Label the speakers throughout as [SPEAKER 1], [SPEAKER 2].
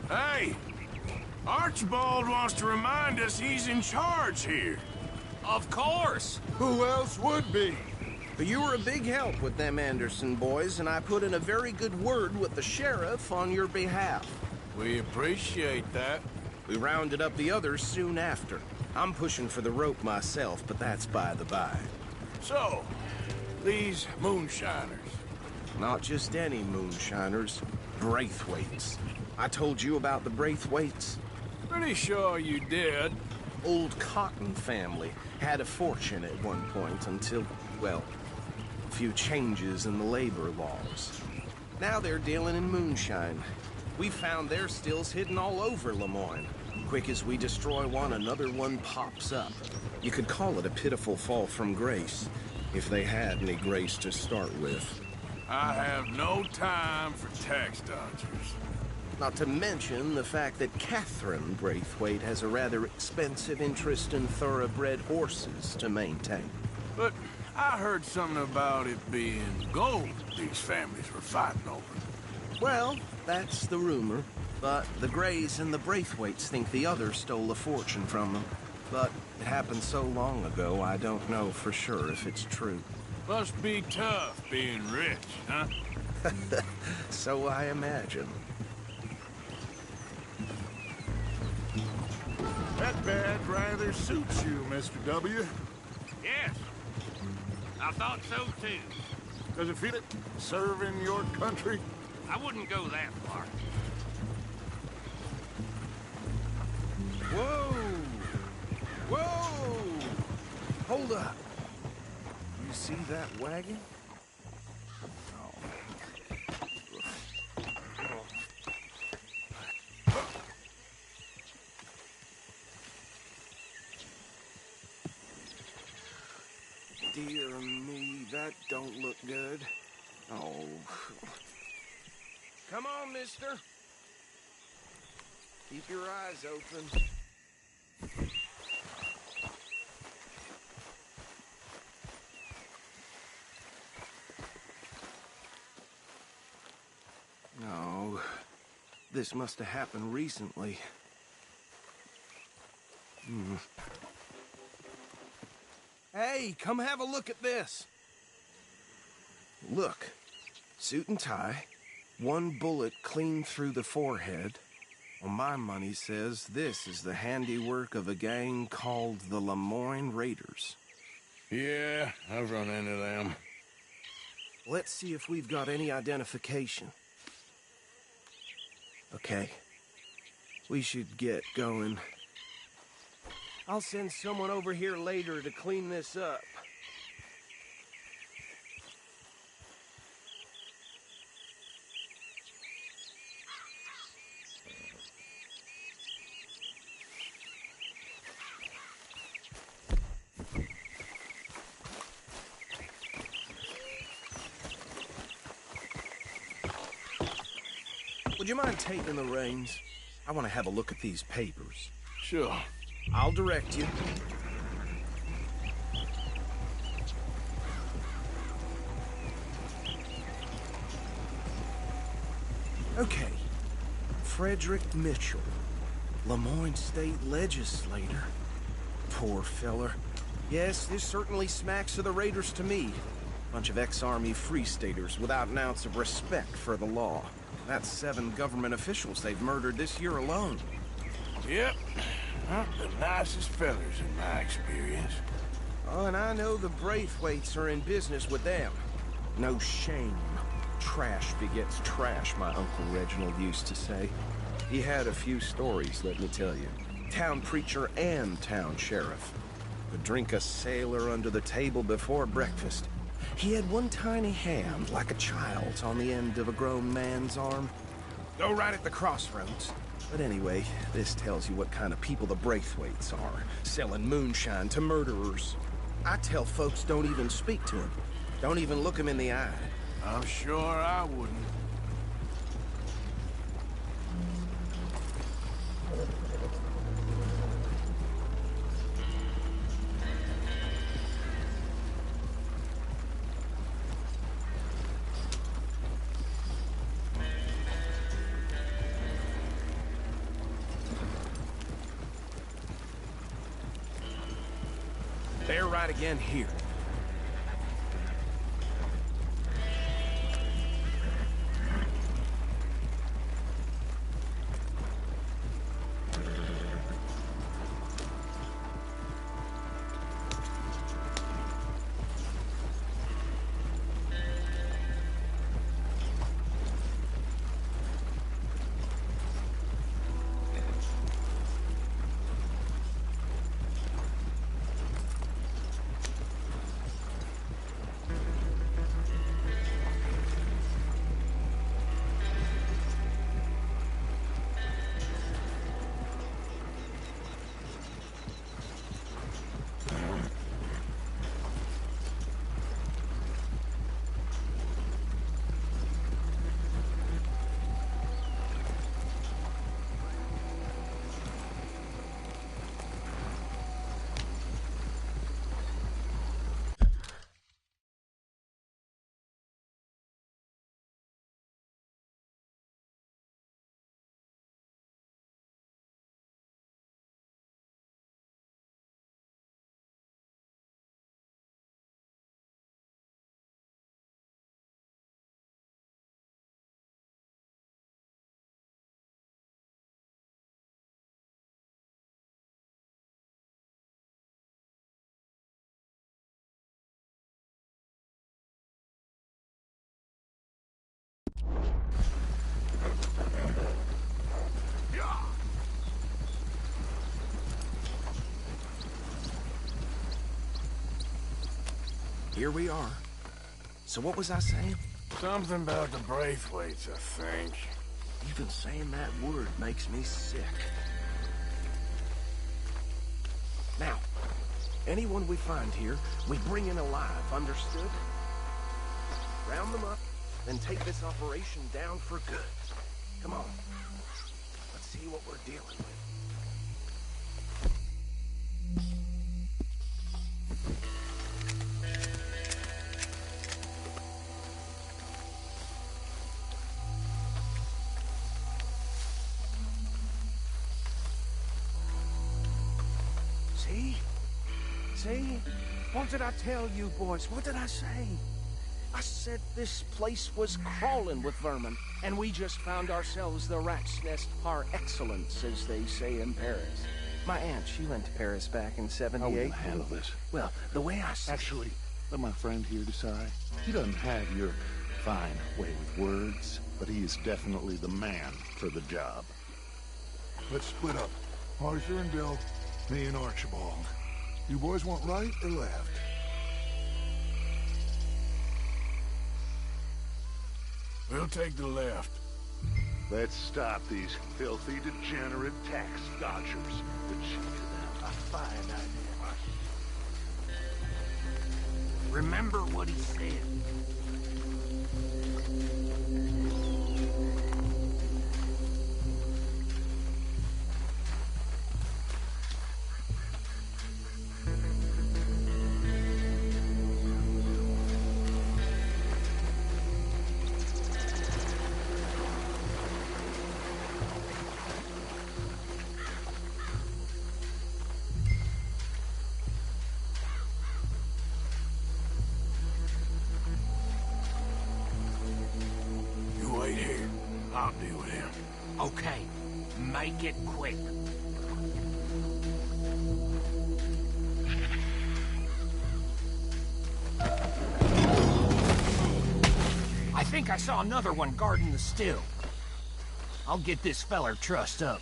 [SPEAKER 1] Hey! Archibald wants to remind us he's in charge here.
[SPEAKER 2] Of course!
[SPEAKER 3] Who else would be?
[SPEAKER 4] But you were a big help with them Anderson boys, and I put in a very good word with the sheriff on your behalf.
[SPEAKER 1] We appreciate that.
[SPEAKER 4] We rounded up the others soon after. I'm pushing for the rope myself, but that's by the by.
[SPEAKER 1] So, these moonshiners.
[SPEAKER 4] Not just any moonshiners, Braithwaites. I told you about the Braithwaites?
[SPEAKER 1] Pretty sure you did.
[SPEAKER 4] Old Cotton family had a fortune at one point until, well, a few changes in the labor laws. Now they're dealing in moonshine. We found their stills hidden all over Lemoyne. Quick as we destroy one, another one pops up. You could call it a pitiful fall from grace, if they had any grace to start with.
[SPEAKER 1] I have no time for tax dodgers.
[SPEAKER 4] Not to mention the fact that Catherine Braithwaite has a rather expensive interest in thoroughbred horses to maintain.
[SPEAKER 1] But I heard something about it being gold these families were fighting over.
[SPEAKER 4] Well, that's the rumor. But the Greys and the Braithwaites think the others stole a fortune from them. But it happened so long ago, I don't know for sure if it's true.
[SPEAKER 1] Must be tough being rich, huh?
[SPEAKER 4] So I imagine.
[SPEAKER 3] That badge rather suits you, Mr. W.
[SPEAKER 2] Yes. I thought so too.
[SPEAKER 3] Does it feel it, serving your country?
[SPEAKER 2] I wouldn't go that far.
[SPEAKER 4] Whoa! Whoa! Hold up. You see that wagon? Dear me, that don't look good. Oh. Come on, mister. Keep your eyes open. No. This must have happened recently. Hey, come have a look at this. Look. Suit and tie. One bullet clean through the forehead. Well, my money says this is the handiwork of a gang called the Lemoyne Raiders.
[SPEAKER 1] Yeah, I've run into them.
[SPEAKER 4] Let's see if we've got any identification. Okay. We should get going. I'll send someone over here later to clean this up. Would you mind taking the reins? I want to have a look at these papers.
[SPEAKER 1] Sure.
[SPEAKER 4] I'll direct you. Okay. Frederick Mitchell, Lemoyne State Legislator. Poor feller. Yes, this certainly smacks of the Raiders to me. Bunch of ex-Army Free Staters without an ounce of respect for the law. That's 7 government officials they've murdered this year alone.
[SPEAKER 1] Yep. Not the nicest fellers in my experience.
[SPEAKER 4] Oh, and I know the Braithwaites are in business with them. No shame. Trash begets trash, my Uncle Reginald used to say. He had a few stories, let me tell you. Town preacher and town sheriff. Would drink a sailor under the table before breakfast. He had one tiny hand, like a child's, on the end of a grown man's arm. Go right at the crossroads. But anyway, this tells you what kind of people the Braithwaites are, selling moonshine to murderers. I tell folks don't even speak to them. Don't even look them in the eye.
[SPEAKER 1] I'm sure I wouldn't.
[SPEAKER 4] right again here. Here we are. So what was I saying?
[SPEAKER 1] Something about the Braithwaites, I think.
[SPEAKER 4] Even saying that word makes me sick. Now, anyone we find here, we bring in alive, understood? Round them up, then take this operation down for good. Come on. Let's see what we're dealing with. See? What did I tell you, boys? What did I say? I said this place was crawling with vermin, and we just found ourselves the rat's nest par excellence, as they say in Paris. My aunt, she went to Paris back in '78.
[SPEAKER 3] How will you handle this?
[SPEAKER 4] Well, the way I see
[SPEAKER 3] Actually, let my friend here decide. He doesn't have your fine way with words, but he is definitely the man for the job. Let's split up. Arthur and Bill, me and Archibald. You boys want right or left?
[SPEAKER 1] We'll take the left.
[SPEAKER 3] Let's stop these filthy, degenerate tax dodgers. The chief of them. A fine idea.
[SPEAKER 2] Remember what he said.
[SPEAKER 1] I'll deal with him.
[SPEAKER 2] Okay, make it quick. I think I saw another one guarding the still. I'll get this feller trussed up.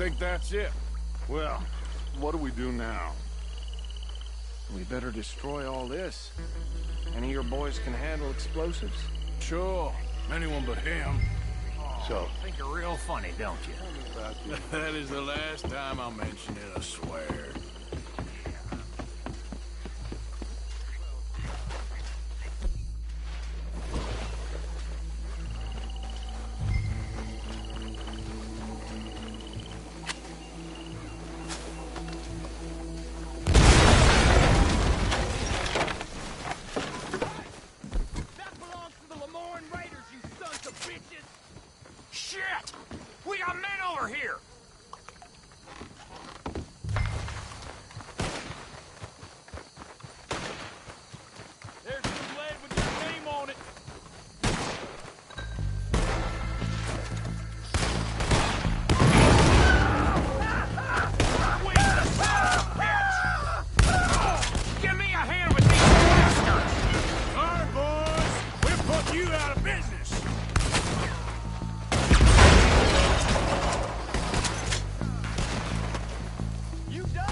[SPEAKER 1] think that's it?
[SPEAKER 3] Well, what do we do now?
[SPEAKER 4] We better destroy all this. Any of your boys can handle explosives?
[SPEAKER 1] Sure. Anyone but him.
[SPEAKER 3] So,
[SPEAKER 2] Think you're real funny, don't you?
[SPEAKER 1] That is the last time I'll mention it, I swear.
[SPEAKER 2] That belongs to the Lemoyne Raiders, you sons of bitches! Shit! We got men over here!
[SPEAKER 1] There's some lead with your name on it.
[SPEAKER 2] Wait, the son of a bitch! Give me a hand with these bastards!
[SPEAKER 1] All right, boys. We'll put you out of business.
[SPEAKER 2] You done?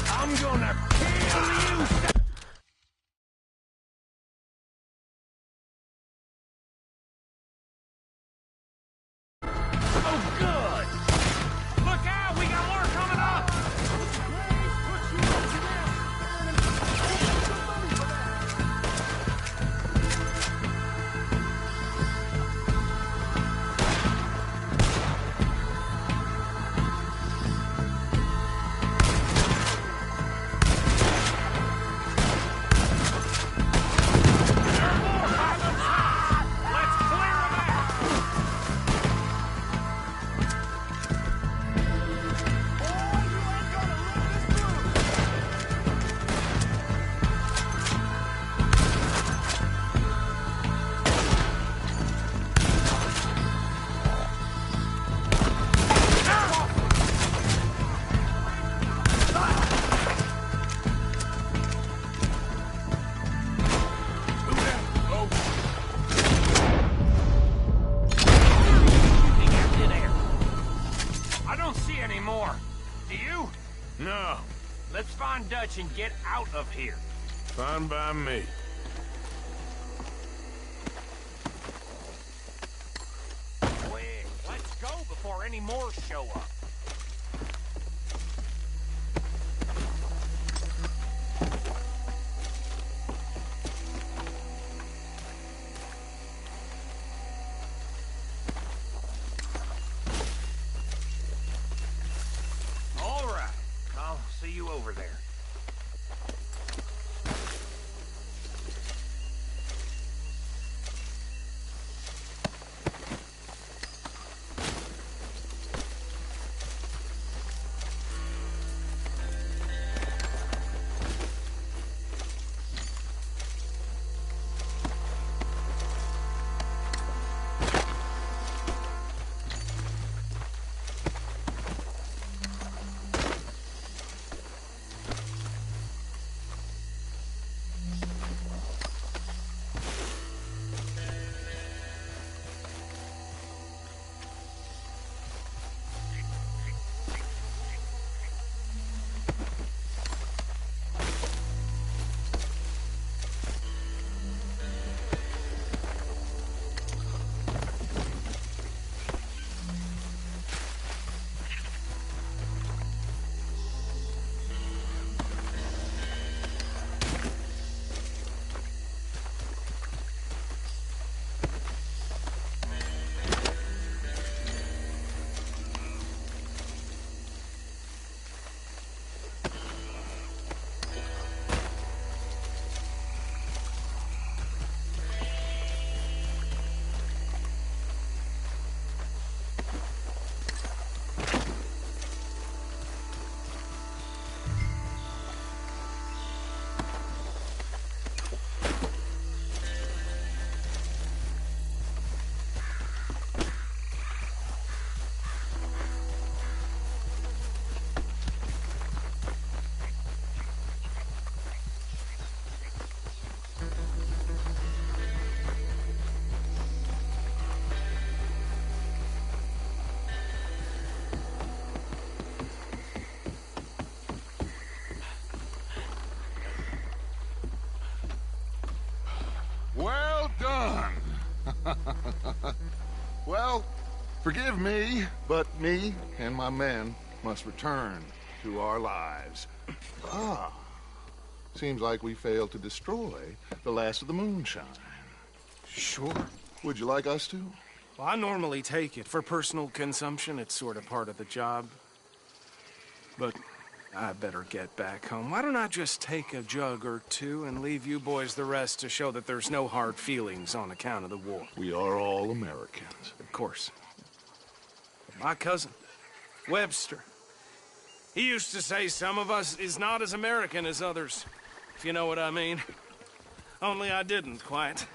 [SPEAKER 2] I'm gonna kill you! Oh, good! Look out! We got more coming up! There are more by the top! Let's clear 'em out! I don't see any more. Do you?
[SPEAKER 1] No.
[SPEAKER 2] Let's find Dutch and get out of here.
[SPEAKER 1] Fine by me.
[SPEAKER 2] Quick, let's go before any more show up. All right, I'll see you over there.
[SPEAKER 3] Forgive me, but me and my men must return to our lives. Ah. Seems like we failed to destroy the last of the moonshine.
[SPEAKER 4] Sure.
[SPEAKER 3] Would you like us to?
[SPEAKER 4] Well, I normally take it. For personal consumption, it's sort of part of the job. But I better get back home. Why don't I just take a jug or two and leave you boys the rest to show that there's no hard feelings on account of the war?
[SPEAKER 3] We are all Americans.
[SPEAKER 4] Of course. My cousin, Webster, he used to say some of us is not as American as others, if you know what I mean. Only I didn't quite.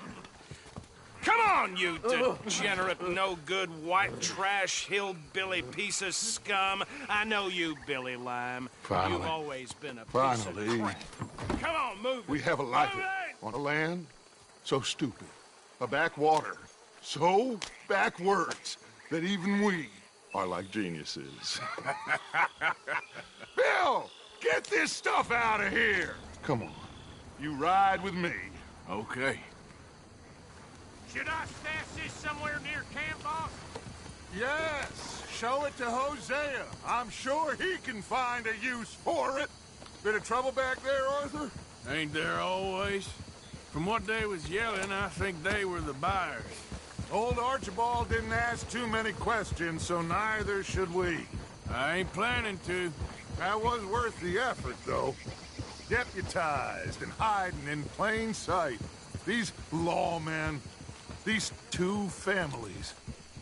[SPEAKER 4] Come on, you degenerate, no-good, white trash, hillbilly piece of scum. I know you, Billy Lime.
[SPEAKER 3] Finally.
[SPEAKER 4] You've always been a piece
[SPEAKER 3] Finally.
[SPEAKER 4] of crap. Come on, move it.
[SPEAKER 3] We have a life
[SPEAKER 4] Move it!
[SPEAKER 3] on a land so stupid, a backwater so backwards that even we are like geniuses. Bill, get this stuff out of here. Come on, you ride with me.
[SPEAKER 1] Okay.
[SPEAKER 2] Should I stash this somewhere near camp, boss?
[SPEAKER 3] Yes, show it to Hosea. I'm sure he can find a use for it. Bit of trouble back there, Arthur?
[SPEAKER 1] Ain't there always? From what they was yelling, I think they were the buyers.
[SPEAKER 3] Old Archibald didn't ask too many questions, so neither should we.
[SPEAKER 1] I ain't planning to.
[SPEAKER 3] That was worth the effort, though. Deputized and hiding in plain sight. These lawmen, these two families.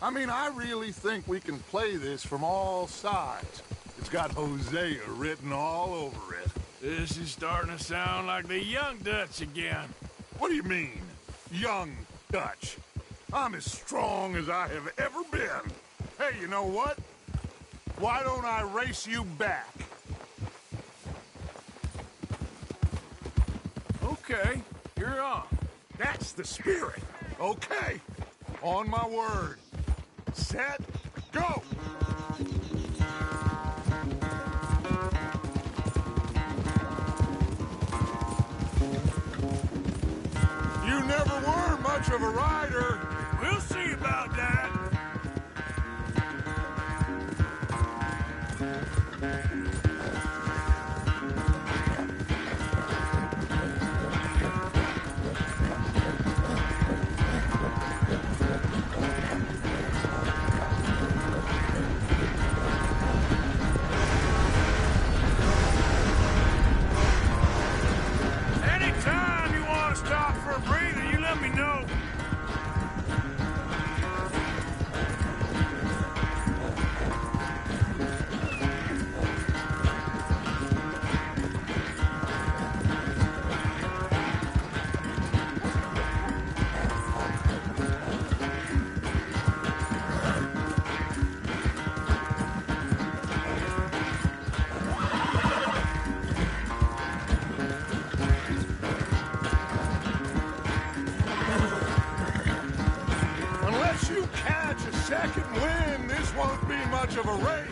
[SPEAKER 3] I mean, I really think we can play this from all sides. It's got Hosea written all over it.
[SPEAKER 1] This is starting to sound like the Young Dutch again.
[SPEAKER 3] What do you mean, young Dutch? I'm as strong as I have ever been. Hey, you know what? Why don't I race you back?
[SPEAKER 1] Okay, you're on.
[SPEAKER 3] That's the spirit. Okay. On my word. Set, go! You never were much of a rider.
[SPEAKER 1] We'll see about that. Anytime you want to stop for a breather, you let me know.
[SPEAKER 3] Unless you catch a second wind, this won't be much of a race.